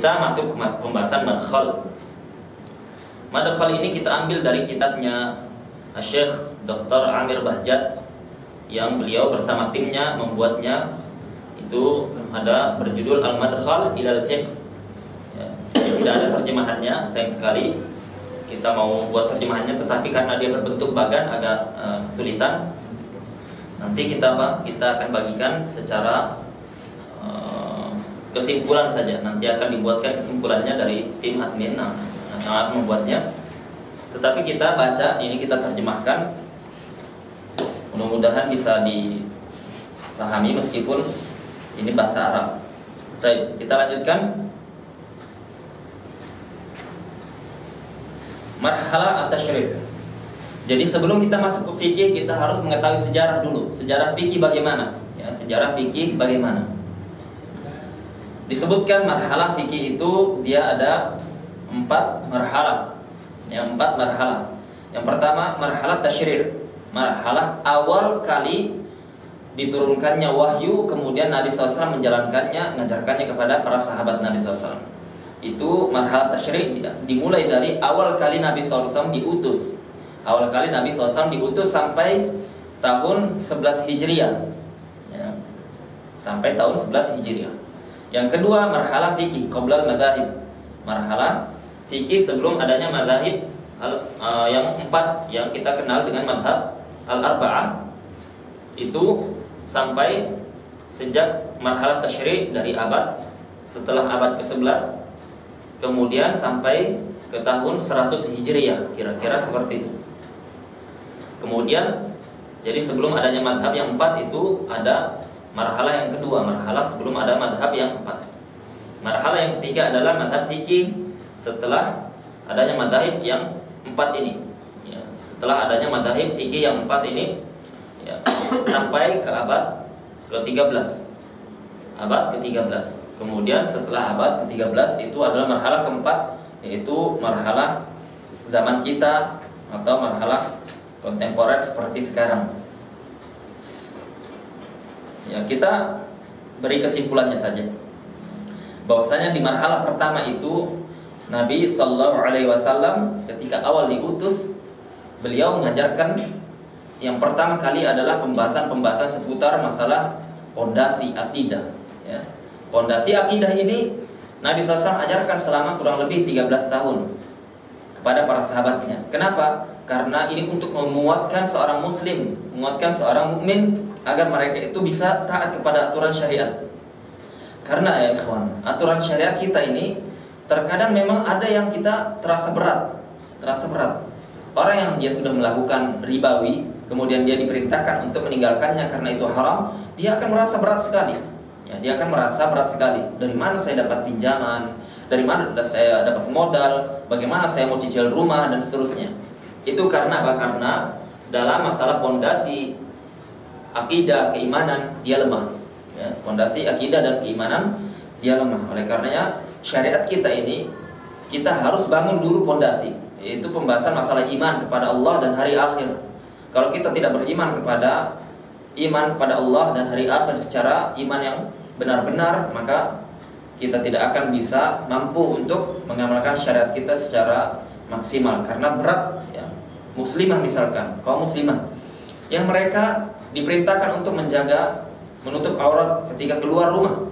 Kita masuk ke pembahasan madkhal. Madkhal ini kita ambil dari kitabnya Syekh Dr. Amir Bahjat yang beliau bersama timnya membuatnya. Itu ada berjudul Al-Madkhal ilal Fiqh. Ya, tidak ada terjemahannya, sayang sekali. Kita mau buat terjemahannya, tetapi karena dia berbentuk bagan agak kesulitan. Nanti kita akan bagikan secara kesimpulan saja. Nanti akan dibuatkan kesimpulannya dari tim admin yang akan membuatnya. Tetapi kita baca, ini kita terjemahkan. Mudah-mudahan bisa dipahami meskipun ini bahasa Arab. Baik, kita lanjutkan. Marhalah at-tasyrih. Jadi sebelum kita masuk ke fikih, kita harus mengetahui sejarah dulu. Sejarah fikih bagaimana? Ya, sejarah fikih bagaimana? Disebutkan marhalah fikih itu dia ada 4 marhalah. Ya, 4 marhalah. Yang pertama marhalah tasyrih. Marhalah awal kali diturunkannya wahyu, kemudian Nabi SAW menjalankannya, mengajarkannya kepada para sahabat Nabi SAW. Itu marhalah tasyrih, dimulai dari awal kali Nabi SAW diutus. Awal kali Nabi SAW diutus sampai tahun 11 Hijriah ya, sampai tahun 11 Hijriah. Yang kedua marhalah fikih qoblal madzahib. Marhalah fikih sebelum adanya madzahib yang 4 yang kita kenal dengan madhab al-arba'ah. Itu sampai sejak marhalah tasyrih dari abad setelah abad ke-11, kemudian sampai ke tahun 100 Hijriah, kira-kira seperti itu. Kemudian jadi sebelum adanya madhab yang 4 itu ada marhalah yang kedua, marhalah sebelum ada madhab yang 4. Marhalah yang ketiga adalah madhab fikih setelah adanya madhab yang 4 ini ya, setelah adanya madhab fikih yang 4 ini ya, sampai ke abad ke-13. Abad ke-13. Kemudian setelah abad ke-13 itu adalah marhalah keempat, yaitu marhalah zaman kita atau marhalah kontemporer seperti sekarang. Ya, kita beri kesimpulannya saja. Bahwasanya di marhalah pertama itu Nabi sallallahu alaihi wasallam ketika awal diutus, beliau mengajarkan yang pertama kali adalah pembahasan seputar masalah pondasi akidah ya. Pondasi akidah ini Nabi SAW ajarkan selama kurang lebih 13 tahun kepada para sahabatnya. Kenapa? Karena ini untuk menguatkan seorang muslim, menguatkan seorang mukmin agar mereka itu bisa taat kepada aturan syariat. Karena ya ikhwan, aturan syariat kita ini terkadang memang ada yang kita terasa berat. Orang yang dia sudah melakukan ribawi, kemudian dia diperintahkan untuk meninggalkannya karena itu haram, dia akan merasa berat sekali. Ya, dia akan merasa berat sekali. Dari mana saya dapat pinjaman? Dari mana saya dapat modal? Bagaimana saya mau cicil rumah dan seterusnya? Itu karena apa? Karena dalam masalah pondasi akidah, keimanan dia lemah. Ya, pondasi akidah dan keimanan dia lemah. Oleh karenanya syariat kita ini kita harus bangun dulu pondasi, yaitu pembahasan masalah iman kepada Allah dan hari akhir. Kalau kita tidak beriman kepada Allah dan hari akhir secara iman yang benar-benar, maka kita tidak akan bisa mampu untuk mengamalkan syariat kita secara maksimal karena berat ya. Muslimah misalkan, kaum muslimah yang mereka diperintahkan untuk menjaga, menutup aurat ketika keluar rumah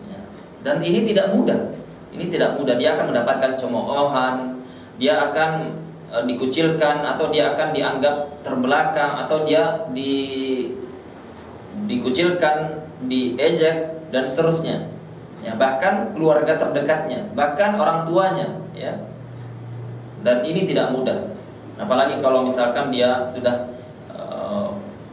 ya. Dan ini tidak mudah. Dia akan mendapatkan cemoohan, dia akan dikucilkan, atau dia akan dianggap terbelakang, atau dia dikucilkan, diejek dan seterusnya ya, bahkan keluarga terdekatnya, bahkan orang tuanya ya. Dan ini tidak mudah, apalagi kalau misalkan dia sudah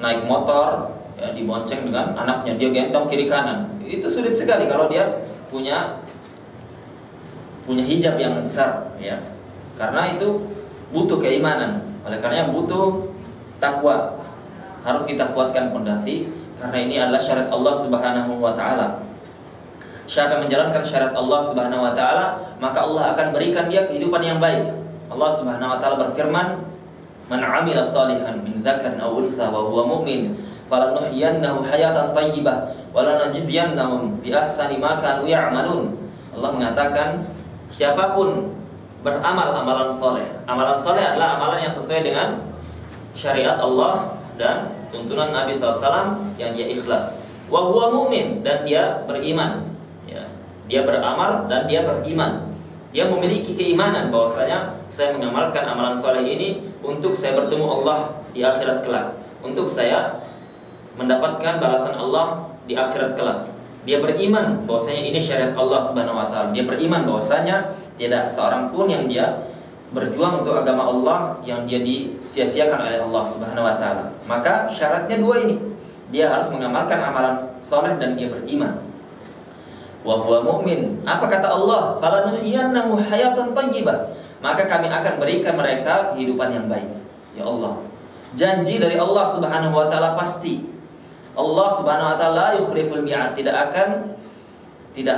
naik motor ya, dibonceng dengan anaknya, dia gendong kiri kanan. Itu sulit sekali kalau dia punya hijab yang besar ya. Karena itu butuh keimanan. Oleh karenanya butuh takwa. Harus kita kuatkan pondasi karena ini adalah syariat Allah Subhanahu wa taala. Siapa yang menjalankan syariat Allah Subhanahu wa taala, maka Allah akan berikan dia kehidupan yang baik. Allah Subhanahu wa taala berfirman, "Man 'amila shalihan min dzakarin aw untha wa huwa mu'min, falanuhyiyannahu hayatan thayyibah wa lanajziyannahum bi ahsani ma kanu ya'malun." Allah mengatakan siapapun beramal amalan soleh. Amalan soleh adalah amalan yang sesuai dengan syariat Allah dan tuntunan Nabi SAW yang dia ikhlas. Wa huwa mu'min, dan dia beriman. Ya, dia beramal dan dia beriman. Dia memiliki keimanan bahwasanya saya mengamalkan amalan soleh ini untuk saya bertemu Allah di akhirat kelak, untuk saya mendapatkan balasan Allah di akhirat kelak. Dia beriman bahwasanya ini syariat Allah Subhanahu wa taala. Dia beriman bahwasanya tidak seorang pun yang dia berjuang untuk agama Allah yang dia disia-siakan oleh Allah Subhanahu wa taala. Maka syaratnya dua ini. Dia harus mengamalkan amalan soleh dan dia beriman. Wa huwa mu'min. Apa kata Allah? Falanuhyiyannahu hayatan thayyibah. Maka kami akan berikan mereka kehidupan yang baik. Ya Allah. Janji dari Allah Subhanahu wa taala pasti. Allah Subhanahu wa taala yukhliful mi'ad, tidak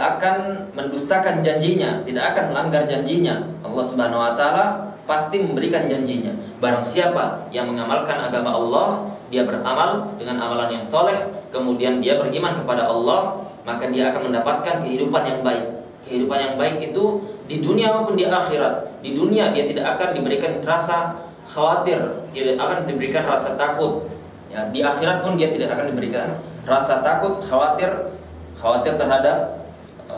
akan mendustakan janjinya, tidak akan melanggar janjinya. Allah Subhanahu wa taala pasti memberikan janjinya. Barang siapa yang mengamalkan agama Allah, dia beramal dengan amalan yang soleh, kemudian dia beriman kepada Allah, maka dia akan mendapatkan kehidupan yang baik. Kehidupan yang baik itu di dunia maupun di akhirat. Di dunia dia tidak akan diberikan rasa khawatir, tidak akan diberikan rasa takut. Ya, di akhirat pun dia tidak akan diberikan rasa takut, khawatir terhadap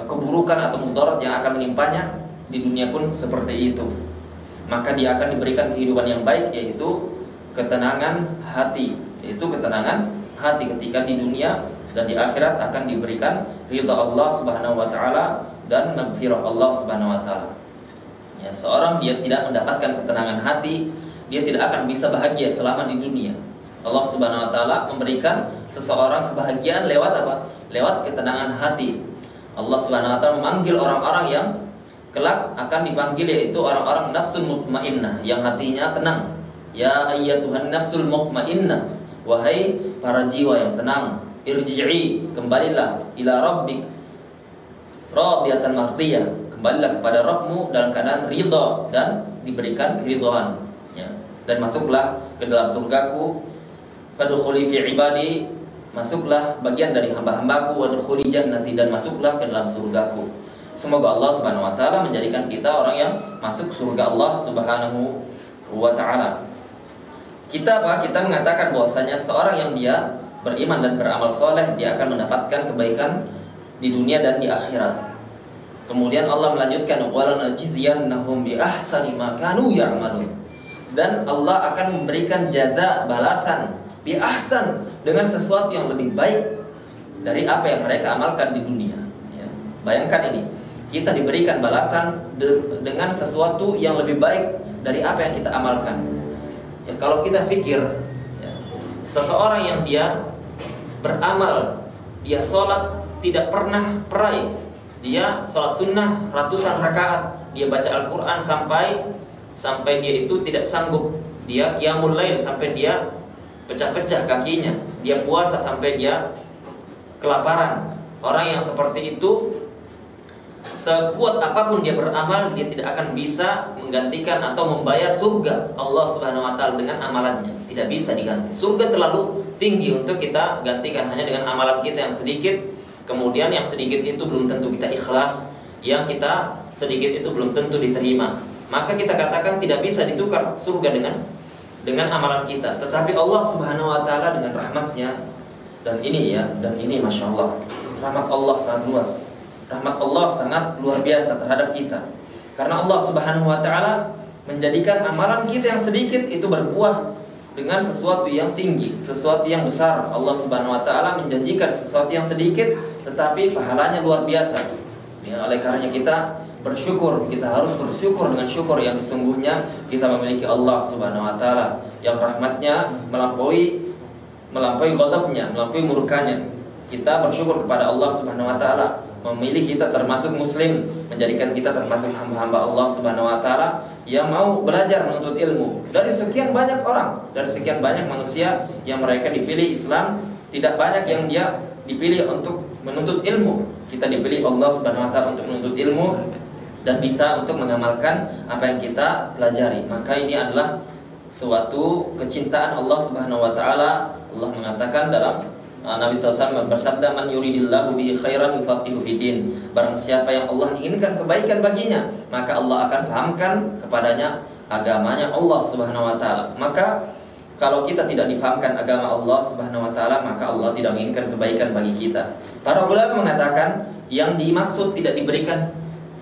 keburukan atau mudarat yang akan menimpanya. Di dunia pun seperti itu. Maka dia akan diberikan kehidupan yang baik, yaitu ketenangan hati. Yaitu ketenangan hati ketika di dunia, dan di akhirat akan diberikan ridha Allah Subhanahu wa taala dan maghfirah Allah Subhanahu wa taala. Ya, seorang dia tidak mendapatkan ketenangan hati, dia tidak akan bisa bahagia selama di dunia. Allah Subhanahu wa taala memberikan seseorang kebahagiaan lewat apa? Lewat ketenangan hati. Allah Subhanahu wa taala memanggil orang-orang yang kelak akan dipanggil, yaitu orang-orang nafsul mutmainnah, yang hatinya tenang. Ya ayyatuhan nafsul mutmainnah, wahai para jiwa yang tenang, irji'i, kembalilah ila rabbik radiyatan mardiyah, kembalilah kepada Rabbmu dalam keadaan ridha dan diberikan keridhaan, ya. Dan masuklah ke dalam surgaku. Fadkhuli fi ibadi, masuklah bagian dari hamba-hambaku. Wadkhuli jannati, dan masuklah ke dalam surgaku. Semoga Allah Subhanahu wa taala menjadikan kita orang yang masuk surga Allah Subhanahu wa taala. Kita mengatakan bahwasanya seorang yang dia beriman dan beramal soleh, dia akan mendapatkan kebaikan di dunia dan di akhirat. Kemudian Allah melanjutkan, walanajziyannahum bi ahsani ma kanu ya'malun. Dan Allah akan memberikan jaza, balasan bi ahsan, dengan sesuatu yang lebih baik dari apa yang mereka amalkan di dunia. Ya. Bayangkan ini, kita diberikan balasan dengan sesuatu yang lebih baik dari apa yang kita amalkan. Ya, kalau kita pikir, ya, seseorang yang dia beramal, dia sholat tidak pernah perai, dia sholat sunnah ratusan rakaat, dia baca Al-Quran sampai dia itu tidak sanggup, dia qiyamul lail sampai dia pecah-pecah kakinya, dia puasa sampai dia kelaparan. Orang yang seperti itu, sekuat apapun dia beramal, dia tidak akan bisa menggantikan atau membayar surga Allah Subhanahu wa taala dengan amalannya. Tidak bisa diganti. Surga terlalu tinggi untuk kita gantikan hanya dengan amalan kita yang sedikit. Kemudian yang sedikit itu belum tentu kita ikhlas, yang kita sedikit itu belum tentu diterima. Maka kita katakan tidak bisa ditukar surga dengan amalan kita. Tetapi Allah Subhanahu wa taala dengan rahmatnya, dan ini Masya Allah, rahmat Allah sangat luas. Rahmat Allah sangat luar biasa terhadap kita. Karena Allah Subhanahu wa taala menjadikan amalan kita yang sedikit itu berbuah dengan sesuatu yang tinggi, sesuatu yang besar. Allah Subhanahu wa taala menjanjikan sesuatu yang sedikit tetapi pahalanya luar biasa. Ya, oleh karenanya kita bersyukur, kita harus bersyukur dengan syukur yang sesungguhnya kita memiliki Allah Subhanahu wa taala yang rahmatnya melampaui ghadabnya, melampaui murkanya. Kita bersyukur kepada Allah Subhanahu wa taala memilih kita termasuk muslim, menjadikan kita termasuk hamba-hamba Allah Subhanahu wa taala yang mau belajar menuntut ilmu. Dari sekian banyak orang, dari sekian banyak manusia yang mereka dipilih Islam, tidak banyak yang dia dipilih untuk menuntut ilmu. Kita dipilih Allah Subhanahu wa taala untuk menuntut ilmu dan bisa untuk mengamalkan apa yang kita pelajari. Maka ini adalah suatu kecintaan Allah Subhanahu wa taala. Allah mengatakan dalam Nabi SAW bersabda, "Man yuridillahu bihi khairan yufaqihu fiddin." Barang siapa yang Allah inginkan kebaikan baginya, maka Allah akan fahamkan kepadanya agamanya Allah Subhanahu wa taala. Maka kalau kita tidak difahamkan agama Allah Subhanahu wa taala, maka Allah tidak menginginkan kebaikan bagi kita. Para ulama mengatakan yang dimaksud tidak diberikan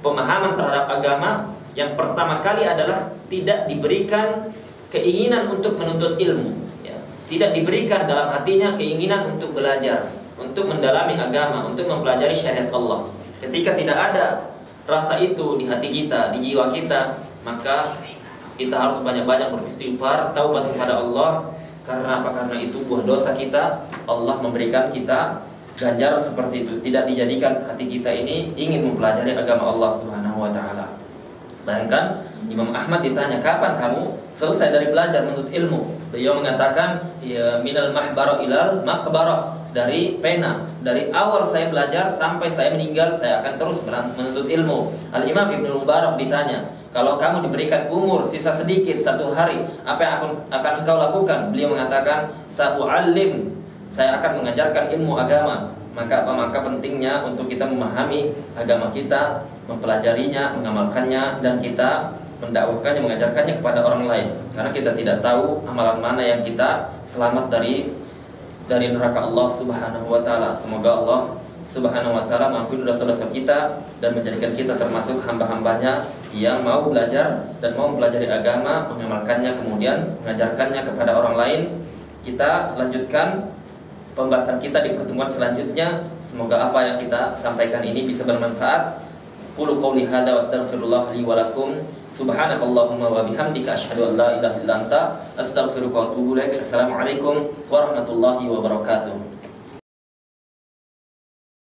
pemahaman terhadap agama, yang pertama kali adalah tidak diberikan keinginan untuk menuntut ilmu, ya. Tidak diberikan dalam hatinya keinginan untuk belajar, untuk mendalami agama, untuk mempelajari syariat Allah. Ketika tidak ada rasa itu di hati kita, di jiwa kita, maka kita harus banyak-banyak beristighfar, taubat kepada Allah. Karena apa? Karena itu buah dosa kita. Allah memberikan kita ganjaran seperti itu. Tidak dijadikan hati kita ini ingin mempelajari agama Allah Subhanahu wa taala. Bayangkan Imam Ahmad ditanya, "Kapan kamu selesai dari belajar menuntut ilmu?" Beliau mengatakan, "Ya minal mahbara ilal maqbarah." Dari pena, dari awal saya belajar sampai saya meninggal, saya akan terus menuntut ilmu. Al-Imam Ibnu Mubarak ditanya, "Kalau kamu diberikan umur sisa sedikit 1 hari, apa yang akan engkau lakukan?" Beliau mengatakan, "Sa'u'allim." Saya akan mengajarkan ilmu agama. Maka apa? Maka pentingnya untuk kita memahami agama kita, mempelajarinya, mengamalkannya, dan kita mendakwahkannya, mengajarkannya kepada orang lain. Karena kita tidak tahu amalan mana yang kita selamat dari neraka Allah Subhanahu wa taala. Semoga Allah Subhanahu wa taala mengampuni dosa-dosa kita dan menjadikan kita termasuk hamba-hambanya yang mau belajar dan mau mempelajari agama, mengamalkannya, kemudian mengajarkannya kepada orang lain. Kita lanjutkan pembahasan kita di pertemuan selanjutnya. Semoga apa yang kita sampaikan ini bisa bermanfaat. Qulu qouli hadza wa astaghfirullah li wa lakum. Subhanakallahumma wa bihamdika asyhadu an la ilaha illa anta astaghfiruka wa atubu ilaik. Assalamualaikum warahmatullahi wabarakatuh.